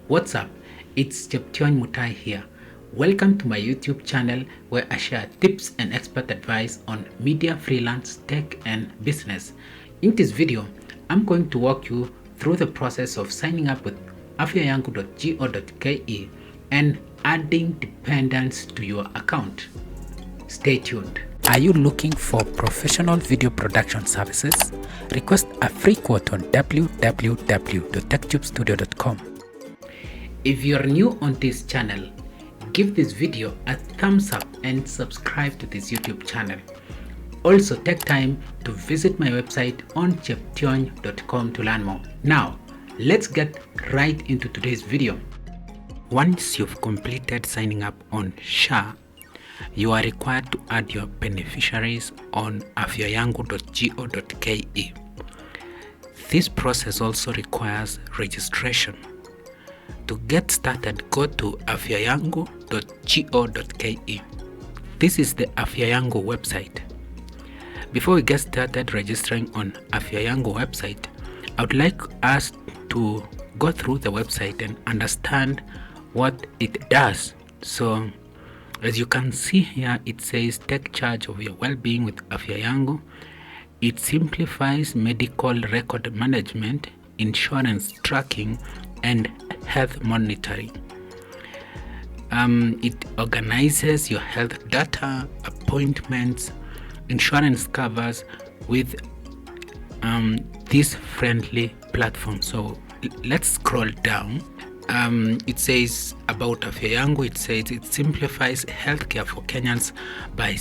What's up? It's Cheption Mutai here. Welcome to my YouTube channel where I share tips and expert advice on media, freelance, tech and business. In this video, I'm going to walk you through the process of signing up with afyayangu.go.ke and adding dependents to your account. Stay tuned. Are you looking for professional video production services? Request a free quote on www.techtubestudio.com. If you're new on this channel, give this video a thumbs up and subscribe to this YouTube channel. Also take time to visit my website on cheption.com to learn more. Now, let's get right into today's video. Once you've completed signing up on SHA, you are required to add your beneficiaries on afyayangu.go.ke. This process also requires registration. To get started, go to afyayangu.go.ke. This is the Afyangu website. Before we get started registering on Afyangu website, I would like us to go through the website and understand what it does. So, as you can see here, it says take charge of your well-being with Afyangu. It simplifies medical record management, insurance tracking, and health monitoring. It organizes your health data, appointments, insurance covers with this friendly platform. So let's scroll down. It says about Afyangu, it says it simplifies healthcare for Kenyans by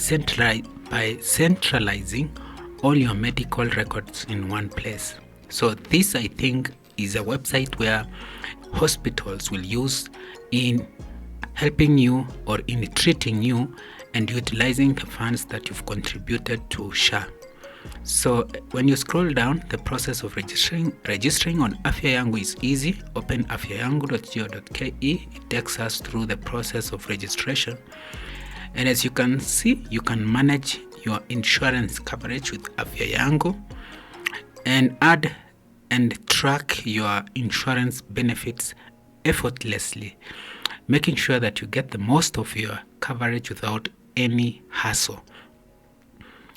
centralizing all your medical records in one place. So this, I think, is a website where hospitals will use in helping you or in treating you and utilizing the funds that you've contributed to SHA. So when you scroll down, the process of registering on Afyangu is easy. Open afyayangu.go.ke. It takes us through the process of registration. And as you can see, you can manage your insurance coverage with Afyangu and add and track your insurance benefits effortlessly, making sure that you get the most of your coverage without any hassle.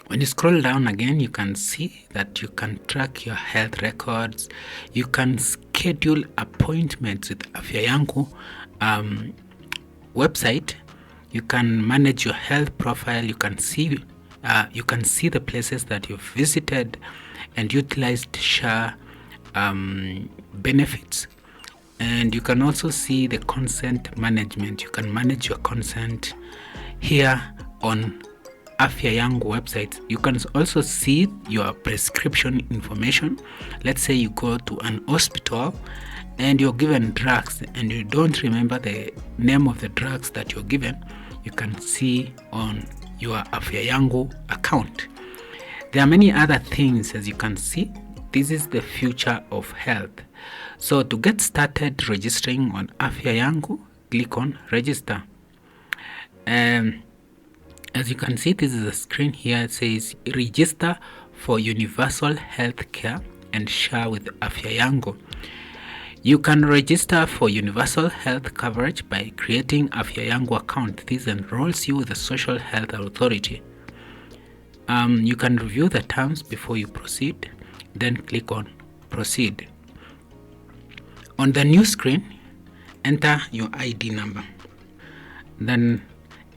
When you scroll down again, you can see that you can track your health records. You can schedule appointments with Afyangu website. You can manage your health profile. You can see the places that you've visited and utilized SHA benefits. And you can also see the consent management. You can manage your consent here on Afyangu website. You can also see your prescription information. Let's say you go to an hospital and you're given drugs and you don't remember the name of the drugs that you're given. You can see on your Afyangu account. There are many other things. As you can see, this is the future of health. So to get started registering on Afyangu, click on register. As you can see, this is a screen here. It says register for universal health care and SHA with Afyangu. You can register for universal health coverage by creating Afyangu account. This enrolls you with the Social Health Authority. You can review the terms before you proceed, then click on proceed. On the new screen, enter your ID number, then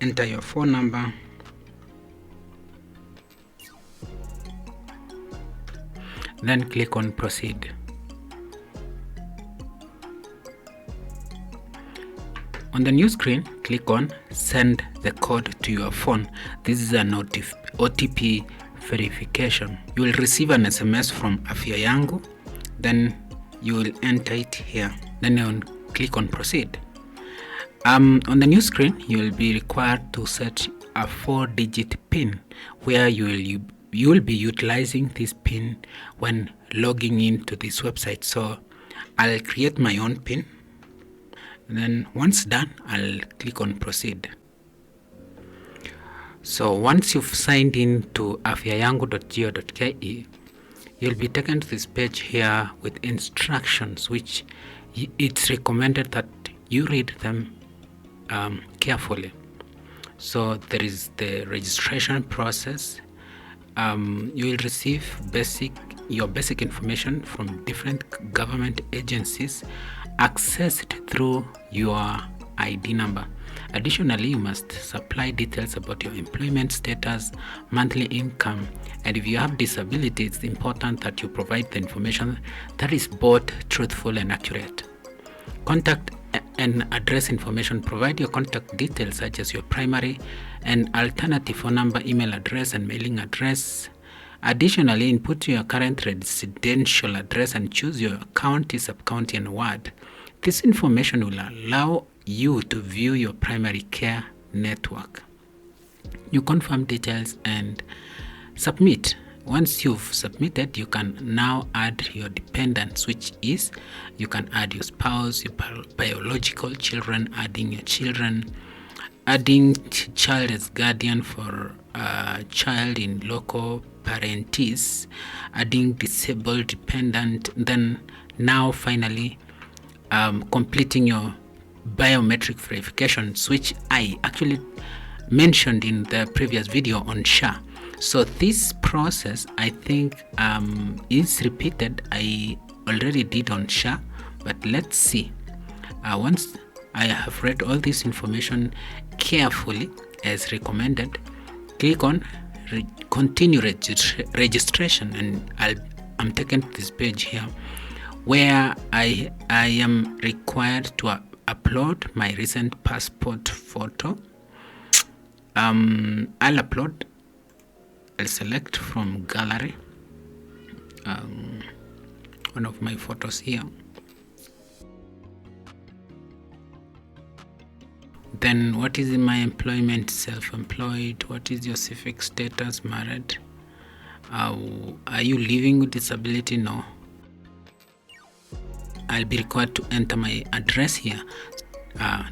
enter your phone number, then click on proceed. On the new screen, click on send the code to your phone. This is an OTP verification. You will receive an SMS from Afyangu, then you will enter it here. Then you click on proceed. On the new screen, you will be required to set a 4-digit PIN where you will be utilizing this PIN when logging into this website. So I'll create my own PIN. And then once done, I'll click on proceed. So once you've signed in to afyayangu.go.ke, you'll be taken to this page here with instructions which it's recommended that you read them carefully. So there is the registration process. You will receive your basic information from different government agencies accessed through your ID number. Additionally, you must supply details about your employment status, monthly income, and if you have disability, it's important that you provide the information that is both truthful and accurate. Contact and address information. Provide your contact details such as your primary and alternative phone number, email address, and mailing address. Additionally, input your current residential address and choose your county, sub-county, and ward. This information will allow you to view your primary care network. You confirm details and submit. Once you've submitted, you can now add your dependents, which is you can add your spouse, your biological children, adding your children, adding child as guardian for child in local parentis, adding disabled dependent, then now finally completing your biometric verifications, which I actually mentioned in the previous video on SHA. So this process, I think, is repeated. I already did on SHA, but let's see. Once I have read all this information carefully as recommended, click on continue registration, and I'm taken to this page here where I am required to upload my recent passport photo. I'll select from gallery one of my photos here. Then what is in my employment? Self-employed. What is your civic status? Married. Are you living with disability? No. I'll be required to enter my address here.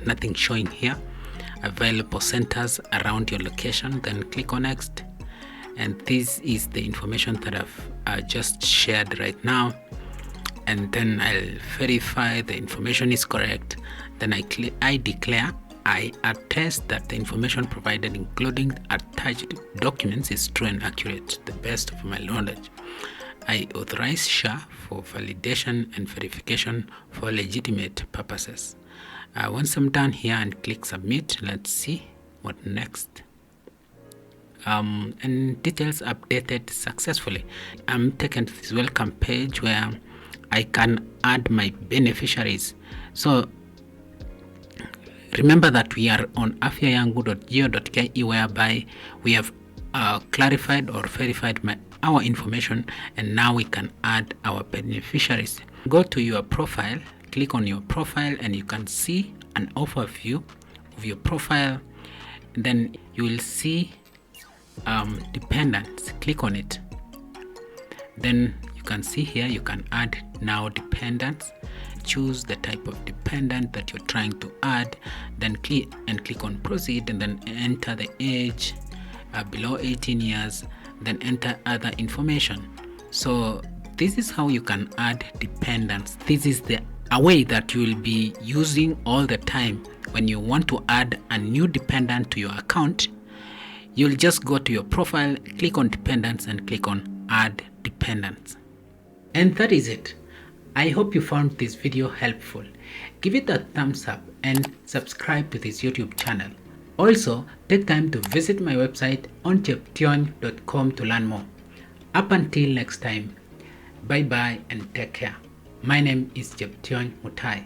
Nothing showing here. Available centers around your location. Then click on next. And this is the information that I've just shared right now. And then I'll verify the information is correct. Then I declare, I attest that the information provided, including attached documents, is true and accurate to the best of my knowledge. I authorize SHA for validation and verification for legitimate purposes. Once I'm done here and click submit, let's see what next. And details updated successfully. I'm taken to this welcome page where I can add my beneficiaries. So remember that we are on afyayangu.go.ke, whereby we have clarified or verified our information, and now we can add our beneficiaries. Go to your profile, click on your profile, and you can see an overview of your profile. Then you will see dependents. Click on it. Then you can see here you can add now dependents. Choose the type of dependent that you're trying to add, then click on proceed, and then enter the age below 18 years, then enter other information. So this is how you can add dependents. This is a way that you will be using all the time. When you want to add a new dependent to your account, you'll just go to your profile, click on dependents, and click on add dependents. And that is it. I hope you found this video helpful. Give it a thumbs up and subscribe to this YouTube channel. Also, take time to visit my website oncheption.com to learn more. Up until next time, bye bye and take care. My name is Cheption Mutai.